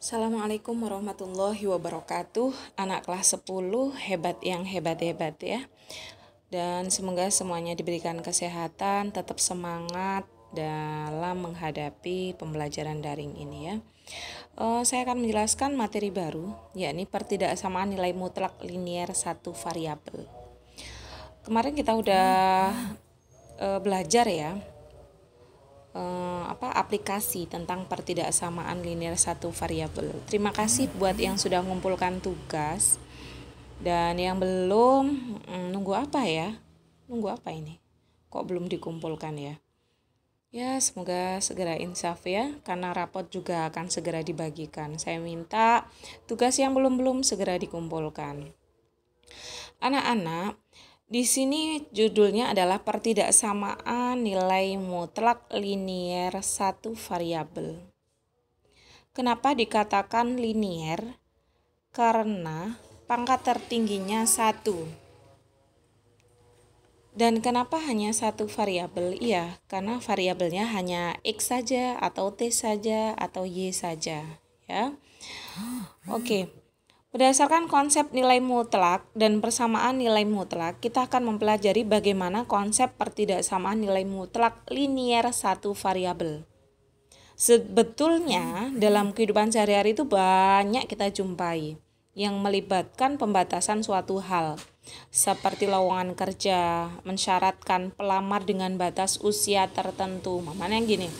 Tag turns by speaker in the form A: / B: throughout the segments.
A: Assalamualaikum warahmatullahi wabarakatuh. Anak kelas 10 hebat yang hebat-hebat ya. Dan semoga semuanya diberikan kesehatan, tetap semangat dalam menghadapi pembelajaran daring ini ya. Saya akan menjelaskan materi baru, yakni pertidaksamaan nilai mutlak linier satu variabel. Kemarin kita udah belajar ya aplikasi tentang pertidaksamaan linier satu variabel. Terima kasih buat yang sudah mengumpulkan tugas, dan yang belum nunggu apa ya? Nunggu apa ini? Kok belum dikumpulkan ya? Ya, semoga segera insaf ya, karena rapot juga akan segera dibagikan. Saya minta tugas yang belum segera dikumpulkan. Anak-anak, di sini judulnya adalah pertidaksamaan nilai mutlak linier satu variabel. Kenapa dikatakan linier? Karena pangkat tertingginya 1. Dan kenapa hanya satu variabel? Iya, karena variabelnya hanya X saja, atau T saja, atau Y saja. Ya. Oke. Berdasarkan konsep nilai mutlak dan persamaan nilai mutlak, kita akan mempelajari bagaimana konsep pertidaksamaan nilai mutlak linier satu variabel. Sebetulnya dalam kehidupan sehari-hari itu banyak kita jumpai yang melibatkan pembatasan suatu hal, seperti lowongan kerja mensyaratkan pelamar dengan batas usia tertentu. Mamanya gini,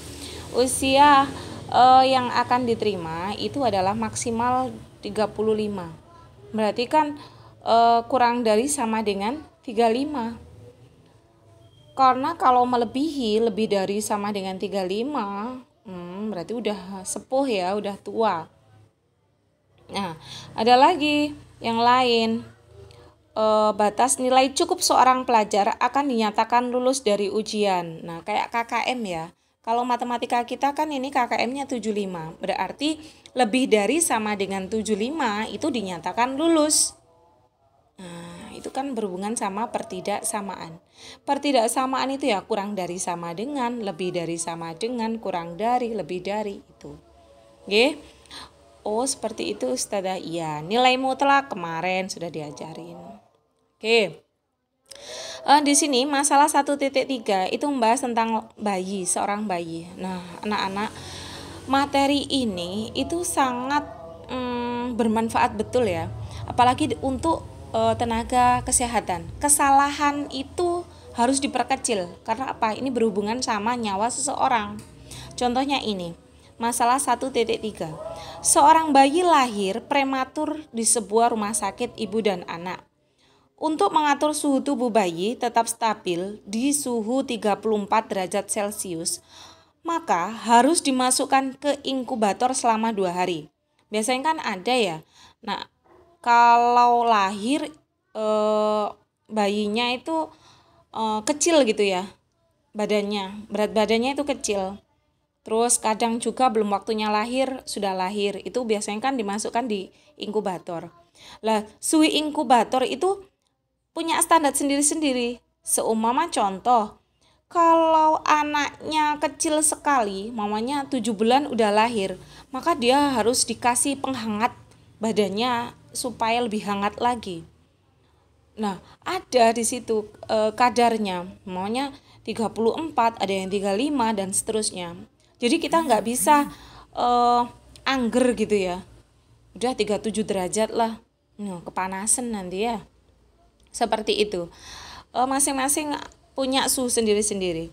A: usia yang akan diterima itu adalah maksimal 35. Berarti kan kurang dari sama dengan 35. Karena kalau melebihi lebih dari sama dengan 35, berarti udah sepuh ya, udah tua. Nah, ada lagi yang lain. Batas nilai cukup seorang pelajar akan dinyatakan lulus dari ujian. Nah, kayak KKM ya. Kalau matematika kita kan ini KKM-nya 75. Berarti lebih dari sama dengan 75 itu dinyatakan lulus. Nah, itu kan berhubungan sama pertidaksamaan. Pertidaksamaan itu ya kurang dari sama dengan, lebih dari sama dengan, kurang dari, lebih dari itu. Oke? Oh, seperti itu Ustazah. Iya, nilai mutlak kemarin sudah diajarin. Oke. Di sini masalah 1.3 itu membahas tentang bayi, seorang bayi. Nah, anak-anak, materi ini itu sangat bermanfaat betul ya. Apalagi untuk tenaga kesehatan. Kesalahan itu harus diperkecil. Karena apa? Ini berhubungan sama nyawa seseorang. Contohnya ini, masalah 1.3. Seorang bayi lahir prematur di sebuah rumah sakit ibu dan anak. Untuk mengatur suhu tubuh bayi tetap stabil di suhu 34 derajat Celcius, maka harus dimasukkan ke inkubator selama 2 hari. Biasanya kan ada ya. Nah, kalau lahir bayinya itu kecil gitu ya, badannya, berat badannya itu kecil. Terus kadang juga belum waktunya lahir, sudah lahir. Itu biasanya kan dimasukkan di inkubator. Lah, suhu inkubator itu punya standar sendiri-sendiri. Seumpama contoh, kalau anaknya kecil sekali, mamanya 7 bulan udah lahir, maka dia harus dikasih penghangat badannya supaya lebih hangat lagi. Nah, ada di situ kadarnya, maunya 34, ada yang 35 dan seterusnya. Jadi kita nggak bisa angger gitu ya. Udah 37 derajat lah. Kepanasan nanti ya. Seperti itu. Masing-masing punya suhu sendiri-sendiri.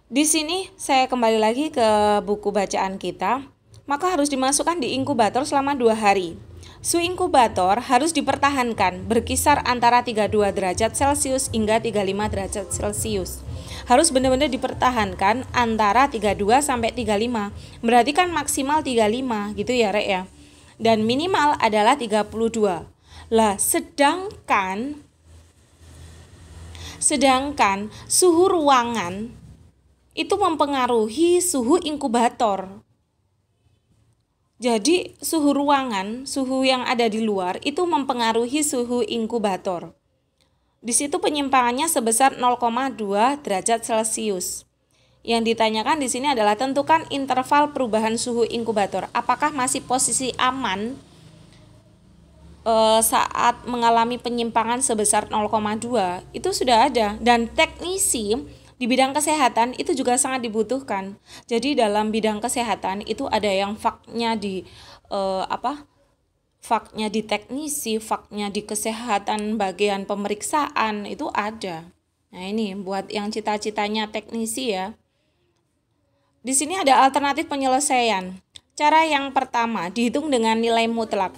A: Di sini saya kembali lagi ke buku bacaan kita. Maka harus dimasukkan di inkubator selama 2 hari. Suhu inkubator harus dipertahankan berkisar antara 32 derajat Celcius hingga 35 derajat Celcius. Harus benar-benar dipertahankan antara 32 sampai 35. Berarti kan maksimal 35 gitu ya, Rek ya. Dan minimal adalah 32. Lah, sedangkan suhu ruangan itu mempengaruhi suhu inkubator. Jadi suhu ruangan, suhu yang ada di luar itu mempengaruhi suhu inkubator. Di situ penyimpangannya sebesar 0,2 derajat Celcius. Yang ditanyakan di sini adalah tentukan interval perubahan suhu inkubator. Apakah masih posisi aman saat mengalami penyimpangan sebesar 0,2? Itu sudah ada, dan teknisi di bidang kesehatan itu juga sangat dibutuhkan. Jadi dalam bidang kesehatan itu ada yang faknya di faknya di teknisi, faknya di kesehatan bagian pemeriksaan itu ada. Nah, ini buat yang cita-citanya teknisi ya. Di sini ada alternatif penyelesaian. Cara yang pertama dihitung dengan nilai mutlak.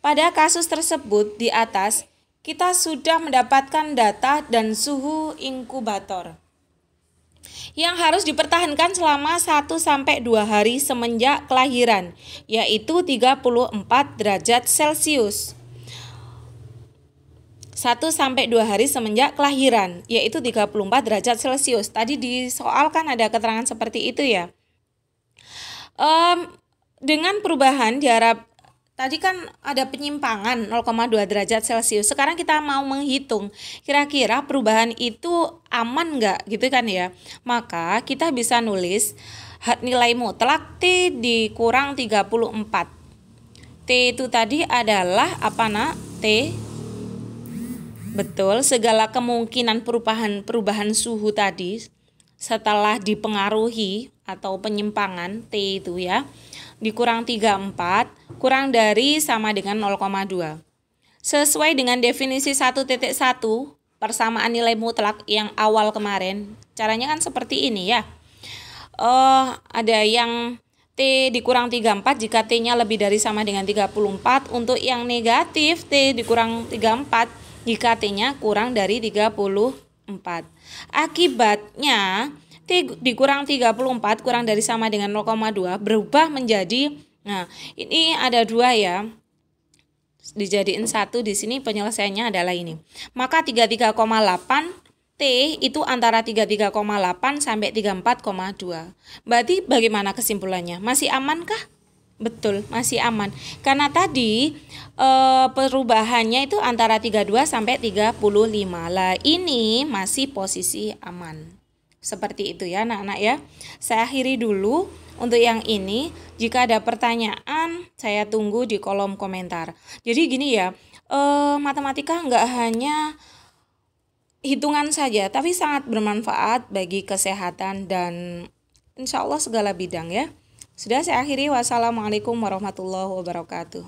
A: Pada kasus tersebut di atas, kita sudah mendapatkan data dan suhu inkubator yang harus dipertahankan selama 1-2 hari semenjak kelahiran, yaitu 34 derajat Celcius. 1-2 hari semenjak kelahiran, yaitu 34 derajat Celcius. Tadi di soal kan ada keterangan seperti itu ya. Dengan perubahan diharap tadi kan ada penyimpangan 0,2 derajat Celcius. Sekarang kita mau menghitung kira-kira perubahan itu aman nggak gitu kan ya. Maka kita bisa nulis nilai mutlak T dikurang 34. T itu tadi adalah apa nak? T. Betul, segala kemungkinan perubahan suhu tadi setelah dipengaruhi atau penyimpangan T itu ya, dikurang 34 kurang dari sama dengan 0,2. Sesuai dengan definisi 1.1 persamaan nilai mutlak yang awal kemarin, caranya kan seperti ini ya. Ada yang T dikurang 34 jika T-nya lebih dari sama dengan 34. Untuk yang negatif T dikurang 34 jika T-nya kurang dari 34. Akibatnya T dikurang 34 kurang dari sama dengan 0,2 berubah menjadi, nah ini ada dua ya, dijadiin satu di sini, penyelesaiannya adalah ini. Maka 33,8 T itu antara 33,8 sampai 34,2. Berarti bagaimana kesimpulannya? Masih amankah? Betul, masih aman. Karena tadi perubahannya itu antara 32 sampai 35. Lah ini masih posisi aman. Seperti itu ya anak-anak ya. Saya akhiri dulu untuk yang ini. Jika ada pertanyaan, saya tunggu di kolom komentar. Jadi gini ya, matematika nggak hanya hitungan saja, tapi sangat bermanfaat bagi kesehatan dan insya Allah segala bidang ya. Sudah saya akhiri. Wassalamualaikum warahmatullahi wabarakatuh.